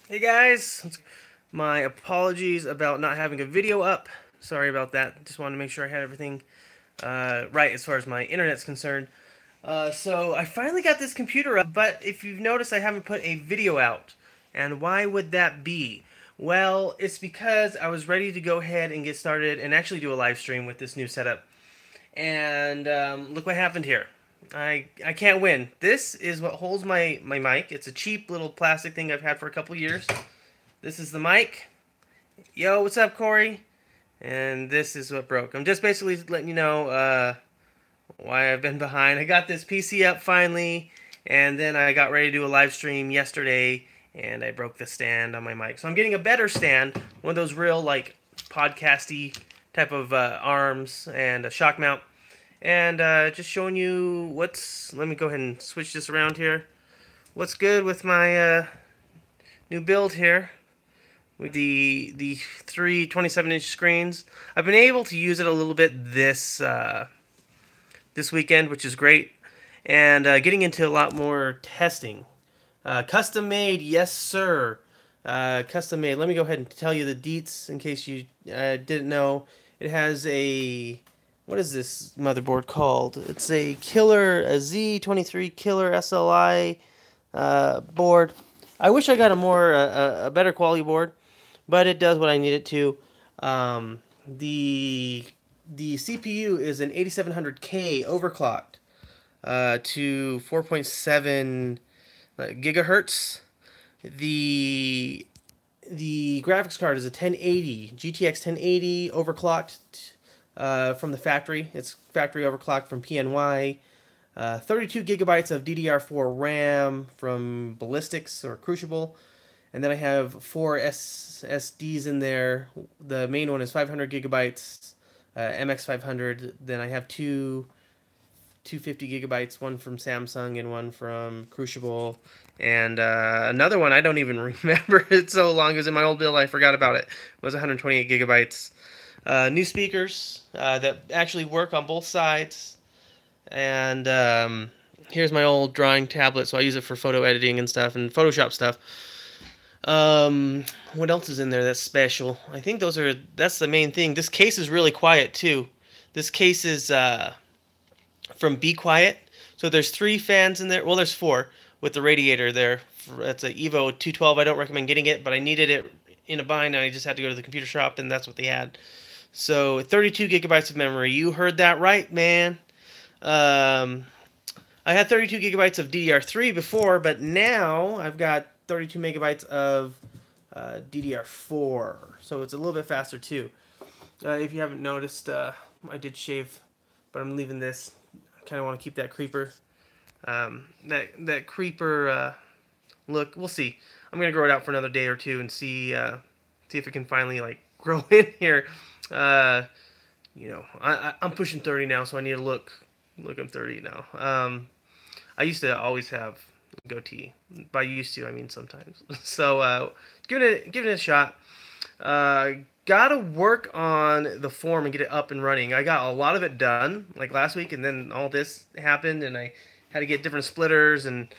Hey guys, my apologies about not having a video up. Sorry about that. Just wanted to make sure I had everything right as far as my internet's concerned. So I finally got this computer up, but if you've noticed, I haven't put a video out. And why would that be? Well, it's because I was ready to go ahead and get started and actually do a live stream with this new setup. And look what happened here. I can't win. This is what holds my mic. It's a cheap little plastic thing I've had for a couple years. This is the mic. Yo, what's up, Corey? And this is what broke. I'm just basically letting you know why I've been behind. I got this PC up finally, and then I got ready to do a live stream yesterday, and I broke the stand on my mic. So I'm getting a better stand, one of those real like podcasty type of arms and a shock mount, and just showing you what's. Let me go ahead and switch this around here. What's good with my new build here? With the three 27-inch screens. I've been able to use it a little bit this weekend, which is great, and getting into a lot more testing. Custom made, yes sir. Custom made. Let me go ahead and tell you the deets in case you didn't know. It has a what is this motherboard called? It's a Z23 Killer SLI board. I wish I got a better quality board, but it does what I need it to. Um, the the CPU is an 8700K overclocked to 4.7 gigahertz. The the graphics card is a 1080 GTX 1080 overclocked from the factory. It's factory overclocked from PNY. 32 gigabytes of DDR4 RAM from Ballistics or Crucible. And then I have four SSDs in there. The main one is 500 gigabytes, MX500. Then I have two 250 gigabytes, one from Samsung and one from Crucible. And another one I don't even remember. It's so long. It was in my old build. I forgot about it. It was 128 gigabytes. New speakers that actually work on both sides. And here's my old drawing tablet, so I use it for photo editing and stuff and Photoshop stuff. What else is in there that's special? I think that's the main thing. This case is really quiet too. This case is from Be Quiet. So there's three fans in there. Well, there's four with the radiator there. That's a Evo 212. I don't recommend getting it, but I needed it in a bind, and I just had to go to the computer shop, and that's what they had. So 32 gigabytes of memory. You heard that right, man. Um, I had 32 gigabytes of DDR3 before, but now I've got 32 megabytes of DDR4. So it's a little bit faster too. If you haven't noticed, I did shave, but I'm leaving this. I kind of want to keep that creeper. That creeper look. We'll see. I'm gonna grow it out for another day or two and see if it can finally like grow in here. Uh, I'm pushing 30 now, so I need to look. I'm 30 now. I used to always have a goatee. By used to, I mean sometimes. So give it a shot. Uh, Gotta work on the form and get it up and running. I got a lot of it done like last week, and then all this happened, and I had to get different splitters and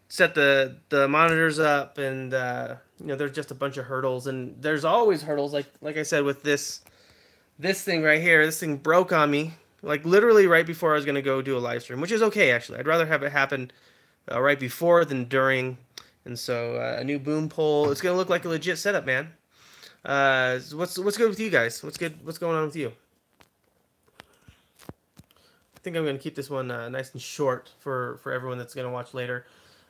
set the monitors up, and there's just a bunch of hurdles, and there's always hurdles. Like I said with this thing right here, this thing broke on me like literally right before I was gonna go do a live stream, which is okay actually. I'd rather have it happen right before than during. And so a new boom pole. It's gonna look like a legit setup, man. What's good with you guys? What's good? What's going on with you? I think I'm gonna keep this one nice and short for everyone that's gonna watch later.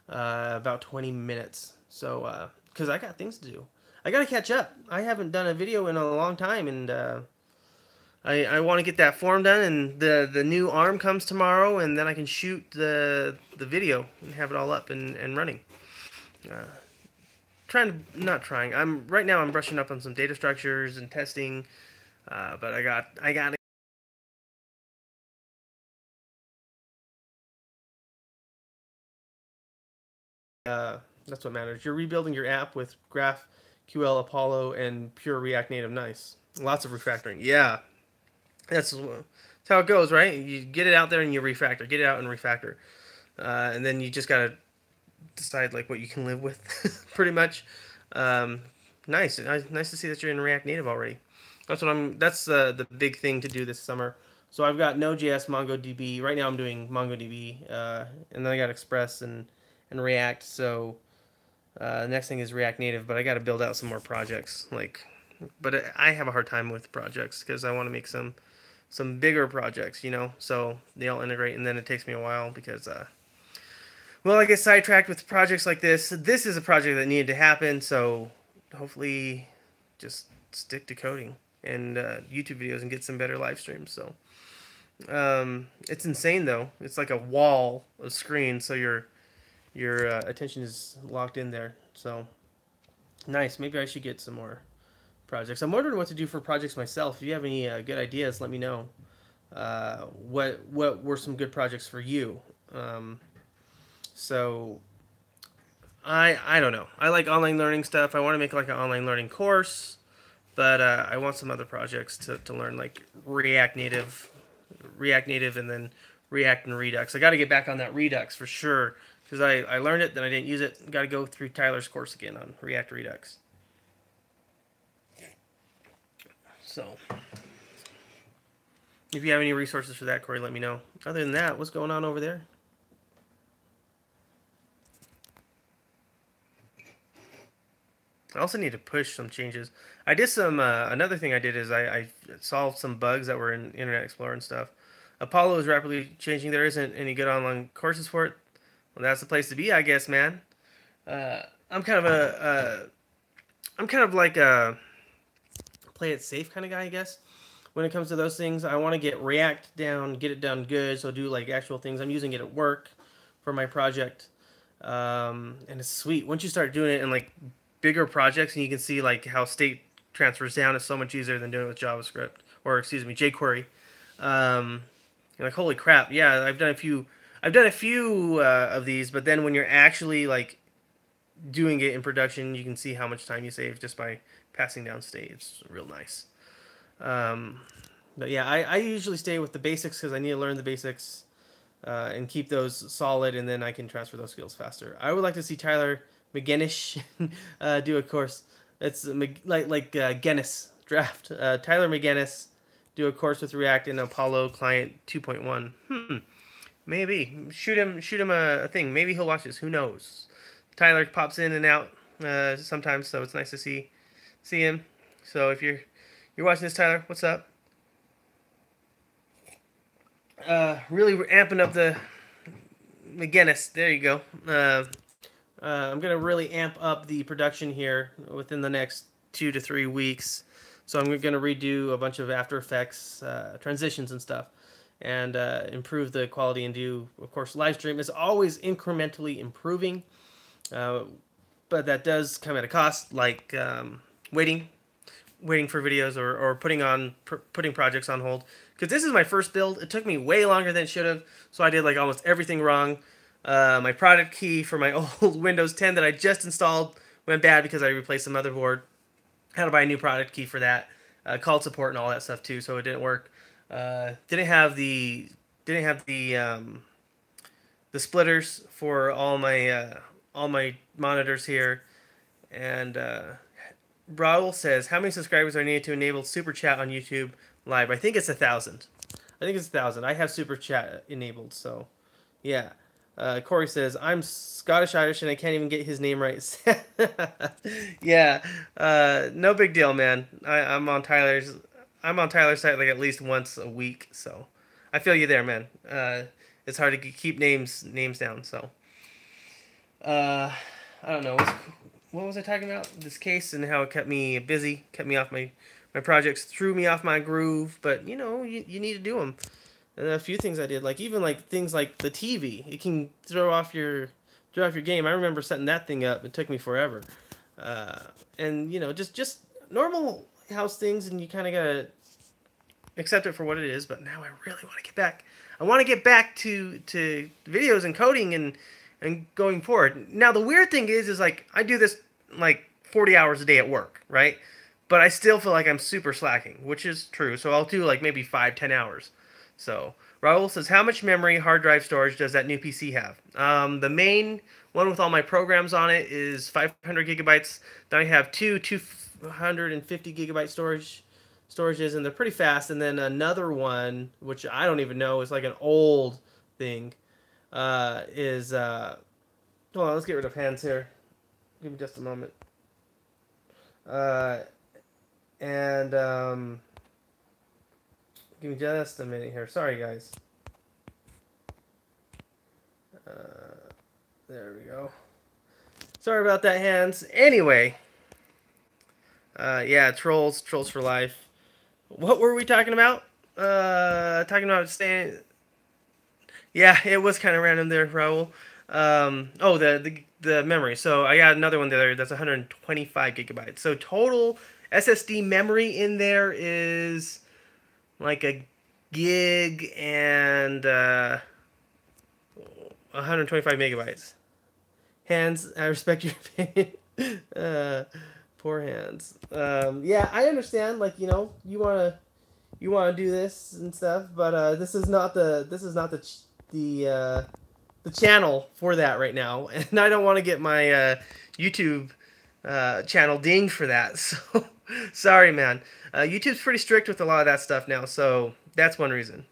About 20 minutes. So because I got things to do. I gotta catch up. I haven't done a video in a long time, and I want to get that form done. And the new arm comes tomorrow, and then I can shoot the video and have it all up and running. Uh, Trying to not trying. I'm right now. I'm brushing up on some data structures and testing, but I got that's what matters. You're rebuilding your app with GraphQL, Apollo, and pure React Native. Nice. Lots of refactoring. Yeah, that's how it goes, right? You get it out there and you refactor. Get it out and refactor, and then you just gotta decide like what you can live with, pretty much. Um, nice. Nice to see that you're in React Native already. That's the big thing to do this summer. So I've got Node.js, MongoDB. Right now I'm doing MongoDB, and then I got Express and React. So the next thing is React Native, but I got to build out some more projects. But I have a hard time with projects because I want to make some bigger projects, so they all integrate, and then it takes me a while because well, I get sidetracked with projects like this. This is a project that needed to happen, so hopefully just stick to coding and YouTube videos and get some better live streams. So it's insane though. It's like a wall of screen, so your attention is locked in there. So nice. Maybe I should get some more projects. I'm wondering what to do for projects myself. If you have any good ideas, let me know. What were some good projects for you? So I don't know. I like online learning stuff. I want to make like an online learning course, but I want some other projects to learn like React Native, and then React and Redux. I got to get back on that Redux for sure because I learned it, then I didn't use it. Got to go through Tyler's course again on React Redux. So if you have any resources for that, Corey, let me know. Other than that, what's going on over there? I also need to push some changes. I did some. Another thing I did is I solved some bugs that were in Internet Explorer and stuff. Apollo is rapidly changing. There isn't any good online courses for it. Well, that's the place to be, I guess, man. Uh, I'm kind of I'm kind of like a play it safe kind of guy, I guess. When it comes to those things, I want to get React down, get it done good, so do like actual things. I'm using it at work for my project, and it's sweet. Once you start doing it in like bigger projects, and you can see like how state transfers down is so much easier than doing it with JavaScript, or excuse me, jQuery. You're like, holy crap! Yeah, I've done a few. I've done a few of these, but then when you're actually like doing it in production, you can see how much time you save just by passing down state. It's real nice. Um, but yeah, I usually stay with the basics because I need to learn the basics and keep those solid, and then I can transfer those skills faster. I would like to see Tyler McGinnis do a course. It's Guinness draft. Tyler McGinnis do a course with React in Apollo Client 2.1. Maybe shoot him a thing. Maybe he'll watch this. Who knows? Tyler pops in and out sometimes, so it's nice to see him. So if you're watching this, Tyler, what's up? Really amping up the McGinnis. There you go. I'm gonna really amp up the production here within the next 2 to 3 weeks. So I'm gonna redo a bunch of After Effects transitions and stuff, and improve the quality and do, of course, live stream is always incrementally improving, uh, but that does come at a cost, like waiting waiting for videos or putting projects on hold because this is my first build. It took me way longer than it should have, so I did like almost everything wrong. My product key for my old Windows 10 that I just installed went bad because I replaced the motherboard. Had to buy a new product key for that. Called support and all that stuff too, so it didn't work. Didn't have the splitters for all my monitors here, and Brawl says, "How many subscribers are needed to enable Super Chat on YouTube Live?" I think it's 1,000. I think it's 1,000. I have Super Chat enabled, so yeah. Corey says, "I'm Scottish Irish and I can't even get his name right." Yeah, no big deal, man. I'm on Tyler's site like at least once a week, so I feel you there, man. It's hard to keep names down, so uh, I don't know. What was I talking about? This case and how it kept me busy, kept me off my projects, threw me off my groove. But you need to do them. And a few things I did, like even like things like the TV, it can throw off your game. I remember setting that thing up. It took me forever. Uh, and just normal house things, and you kind of gotta accept it for what it is. But now I really want to get back. I want to get back to videos and coding and going forward. Now the weird thing is like I do this like 40 hours a day at work, right? But I still feel like I'm super slacking, which is true. So I'll do like maybe 5, 10 hours. So, Raul says, how much memory hard drive storage does that new PC have? The main one with all my programs on it is 500 gigabytes. Then I have two 250 gigabyte storages, and they're pretty fast. And then another one, which I don't even know, is like an old thing. Is hold on, let's get rid of hands here. Give me just a moment. Uh, and give me just a minute here. Sorry, guys. There we go. Sorry about that, hands. Anyway, yeah, trolls for life. What were we talking about? Talking about staying. Yeah, it was kind of random there, Raul. Oh, the memory. So I got another one there that's 125 gigabytes. So total SSD memory in there is like a gig and 125 megabytes. Hands, I respect your opinion. Poor hands. Yeah, I understand. Like, you wanna do this and stuff, but this is not the channel for that right now, and I don't want to get my YouTube channel dinged for that. So sorry, man. YouTube's pretty strict with a lot of that stuff now, so that's one reason.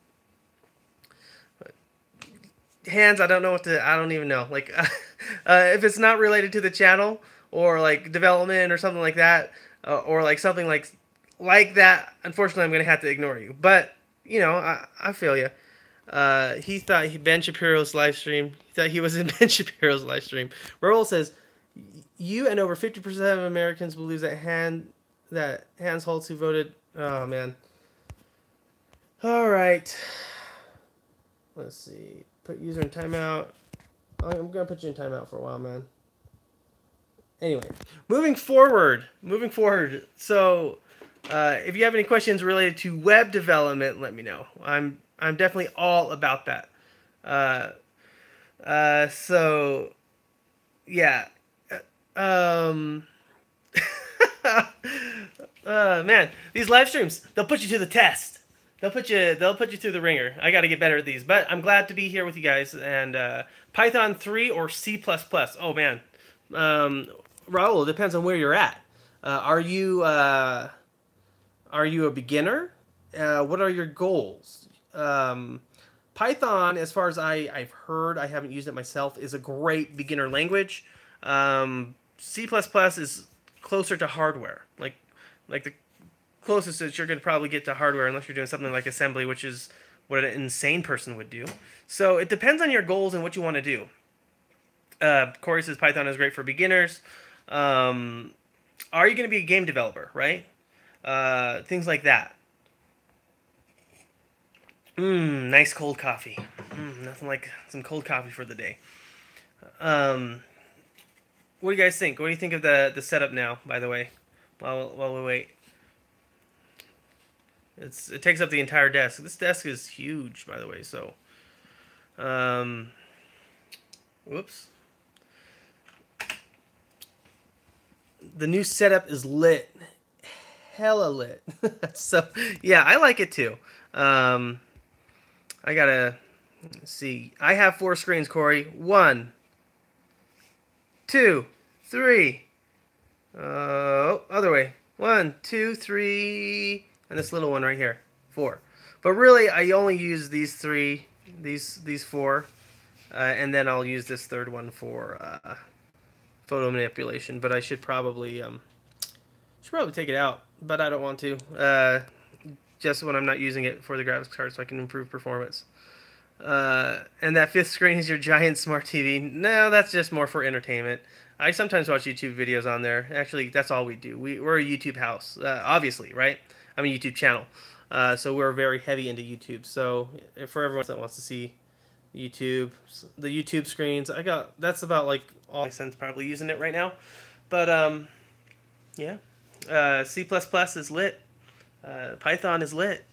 Hands, I don't even know. Like, if it's not related to the channel or like development or something like that, or like something like that, unfortunately, I'm gonna have to ignore you. But I feel you. He thought Ben Shapiro's live stream. He thought he was in Ben Shapiro's live stream. Raul says, "You and over 50% of Americans believe that Hans Holtz, who voted." Oh man. All right. Let's see. Put user in timeout. I'm gonna put you in timeout for a while, man. Anyway, moving forward. So, if you have any questions related to web development, let me know. I'm definitely all about that. So, yeah. Um, Man, these live streams, they'll put you to the test. They'll put you through the ringer. I got to get better at these, but I'm glad to be here with you guys. And Python 3 or C++. Oh man, Raul, it depends on where you're at. Are you a beginner? What are your goals? Python, as far as I've heard, I haven't used it myself, is a great beginner language. C++ is closer to hardware, like the closest that you're going to probably get to hardware, unless you're doing something like assembly, which is what an insane person would do. So it depends on your goals and what you want to do. Corey says Python is great for beginners. Are you going to be a game developer, right? Things like that. Nice cold coffee. Nothing like some cold coffee for the day. What do you guys think? What do you think of the setup now, by the way, while we wait? It takes up the entire desk. This desk is huge, by the way, so whoops. The new setup is lit. Hella lit. So, yeah, I like it too. I gotta see. I have 4 screens, Corey. 1, 2, 3. Other way. 1, 2, 3, and this little one right here. 4. But really, I only use these 3, these 4, and then I'll use this third one for photo manipulation. But I should probably take it out, but I don't want to. Just when I'm not using it for the graphics card, so I can improve performance. And that 5th screen is your giant smart TV. No, that's just more for entertainment. I sometimes watch YouTube videos on there. Actually, that's all we do. We're a YouTube house, obviously, right? I'm a YouTube channel, so we're very heavy into YouTube. So for everyone that wants to see YouTube, the YouTube screens, that's about like all my son's probably using it right now. But yeah, C++ is lit. Python is lit.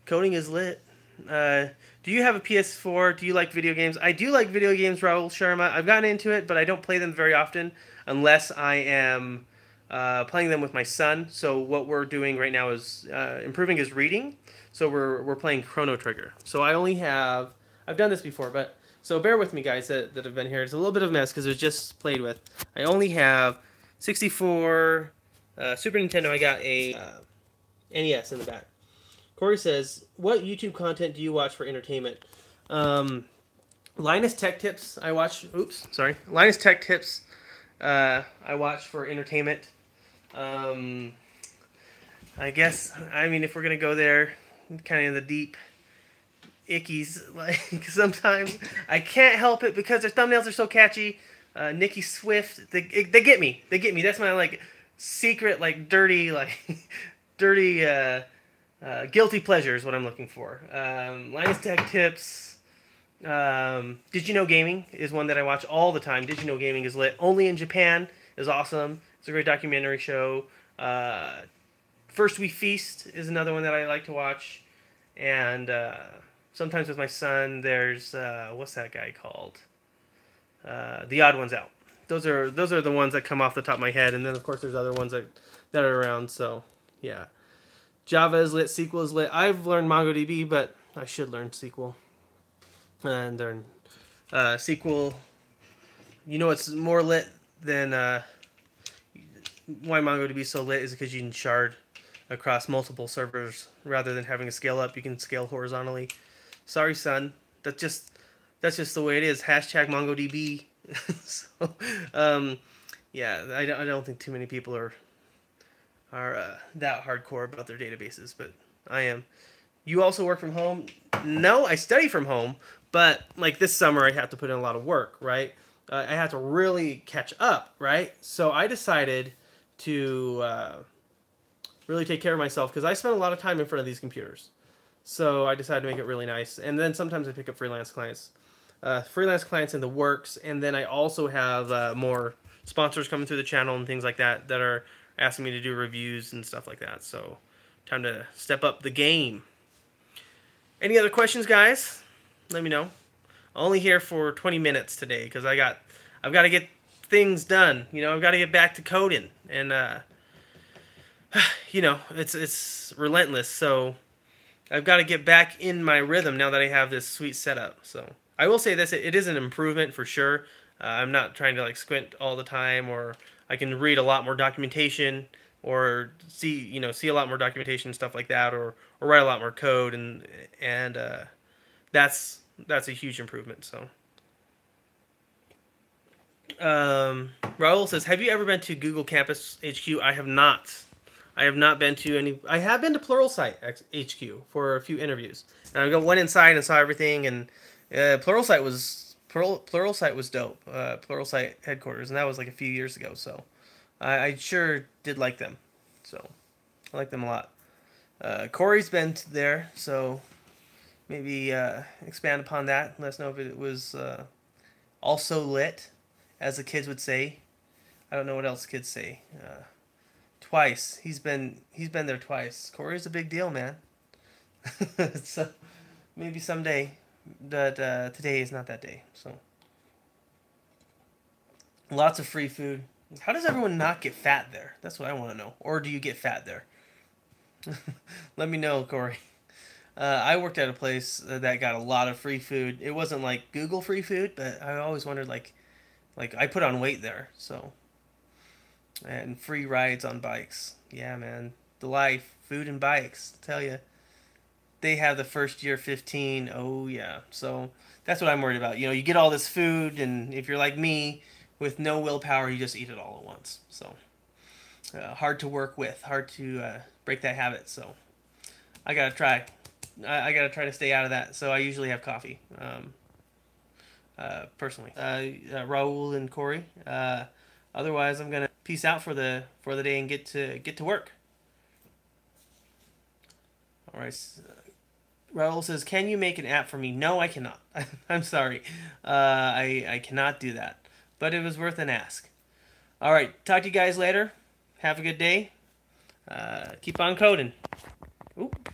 Coding is lit. Do you have a PS4? Do you like video games? I do like video games, Raul Sharma. I've gotten into it, but I don't play them very often unless I am playing them with my son. So what we're doing right now is improving his reading. So we're playing Chrono Trigger. So I've done this before, but so bear with me, guys that have been here. It's a little bit of a mess because it was just played with. I only have 64 Super Nintendo. I got a NES in the back. Corey says, "What YouTube content do you watch for entertainment?" Linus Tech Tips. I watch. Oops, sorry. Linus Tech Tips. I watch for entertainment. Um, I guess. I mean, if we're gonna go there, kind of the deep ickies, like sometimes I can't help it because their thumbnails are so catchy. Nikki Swift. They get me. They get me. That's my like secret, like dirty, like dirty. Guilty pleasure is what I'm looking for. Linus Tech Tips. Did You Know Gaming is one that I watch all the time. Did You Know Gaming is lit. Only in Japan is awesome. It's a great documentary show. First We Feast is another one that I like to watch. And sometimes with my son, there's what's that guy called? The Odd Ones Out. Those are the ones that come off the top of my head. And then of course there's other ones that are around. So yeah. Java is lit, SQL is lit. I've learned MongoDB, but I should learn SQL. And learn SQL. You know what's more lit than why MongoDB is so lit is because you can shard across multiple servers rather than having to scale up. You can scale horizontally. Sorry, son. That's just the way it is. Hashtag MongoDB. So, yeah, I don't think too many people are that hardcore about their databases, but I am. You also work from home? No, I study from home, but like this summer I have to put in a lot of work, right? I have to really catch up, right? So I decided to really take care of myself because I spend a lot of time in front of these computers. So I decided to make it really nice. And then sometimes I pick up freelance clients. Freelance clients in the works, and then I also have more sponsors coming through the channel and things like that that are asking me to do reviews and stuff like that. So time to step up the game. Any other questions, guys? Let me know. Only here for 20 minutes today because I've got to get things done. You know, I've got to get back to coding, and you know, it's relentless. So I've got to get back in my rhythm now that I have this sweet setup. So I will say this: it is an improvement for sure. I'm not trying to like squint all the time, or I can read a lot more documentation, or see a lot more documentation and stuff like that, or write a lot more code, and that's a huge improvement. So. Raul says, "Have you ever been to Google Campus HQ?" I have not. I have not been to any. I have been to Pluralsight HQ for a few interviews, and I went inside and saw everything. And Pluralsight was dope. Pluralsight headquarters, and that was like a few years ago. So I sure did like them. So I like them a lot. Corey's been there, so maybe expand upon that. Let us know if it was also lit, as the kids would say. I don't know what else kids say. Twice. He's been there twice. Corey's a big deal, man. So maybe someday, but today is not that day. So lots of free food. How does everyone not get fat there? That's what I want to know. Or do you get fat there? Let me know, Corey. I worked at a place that got a lot of free food. It wasn't like Google free food, but I always wondered like I put on weight there, so. And free rides on bikes. Yeah, man. The life, food and bikes. I tell you, they have the first year 15. Oh yeah. So that's what I'm worried about. You know, you get all this food, and if you're like me, with no willpower, you just eat it all at once. So hard to work with. Hard to break that habit. So I gotta try. I gotta try to stay out of that. So I usually have coffee. Personally, Raul and Corey. Otherwise, I'm gonna peace out for the day and get to work. All right. Raul says, "Can you make an app for me?" No, I cannot. I'm sorry. I cannot do that. But it was worth an ask. All right. Talk to you guys later. Have a good day. Keep on coding. Oop.